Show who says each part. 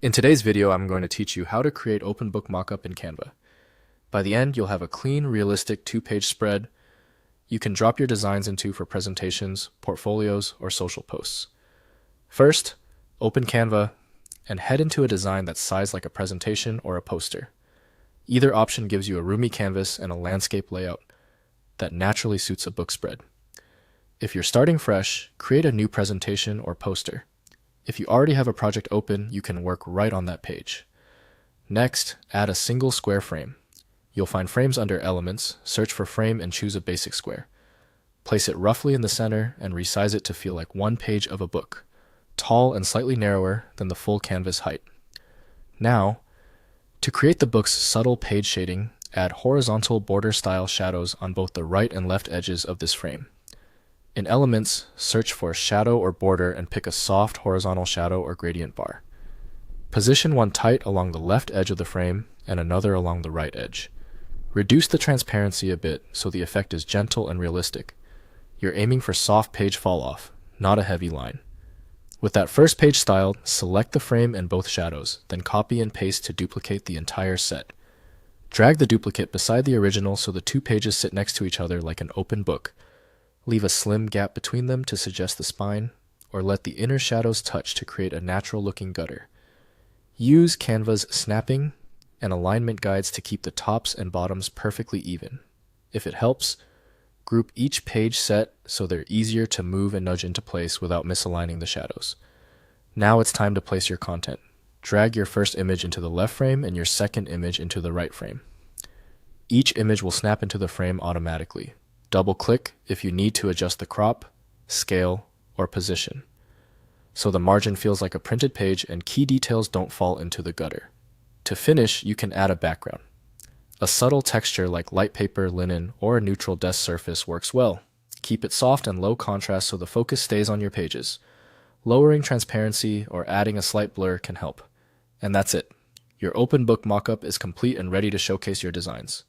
Speaker 1: In today's video, I'm going to teach you how to create open book mockup in Canva. By the end, you'll have a clean, realistic two-page spread you can drop your designs into for presentations, portfolios, or social posts. First, open Canva and head into a design that's sized like a presentation or a poster. Either option gives you a roomy canvas and a landscape layout that naturally suits a book spread. If you're starting fresh, create a new presentation or poster. If you already have a project open, you can work right on that page. Next, add a single square frame. You'll find frames under Elements, search for frame and choose a basic square. Place it roughly in the center and resize it to feel like one page of a book, tall and slightly narrower than the full canvas height. Now, to create the book's subtle page shading, add horizontal border-style shadows on both the right and left edges of this frame. In Elements, search for shadow or border and pick a soft horizontal shadow or gradient bar. Position one tight along the left edge of the frame and another along the right edge. Reduce the transparency a bit so the effect is gentle and realistic. You're aiming for soft page fall-off, not a heavy line. With that first page styled, select the frame and both shadows, then copy and paste to duplicate the entire set. Drag the duplicate beside the original so the two pages sit next to each other like an open book. Leave a slim gap between them to suggest the spine, or let the inner shadows touch to create a natural-looking gutter. Use Canva's snapping and alignment guides to keep the tops and bottoms perfectly even. If it helps, group each page set so they're easier to move and nudge into place without misaligning the shadows. Now it's time to place your content. Drag your first image into the left frame and your second image into the right frame. Each image will snap into the frame automatically. Double-click if you need to adjust the crop, scale, or position, so the margin feels like a printed page and key details don't fall into the gutter. To finish, you can add a background. A subtle texture like light paper, linen, or a neutral desk surface works well. Keep it soft and low contrast so the focus stays on your pages. Lowering transparency or adding a slight blur can help. And that's it. Your open book mockup is complete and ready to showcase your designs.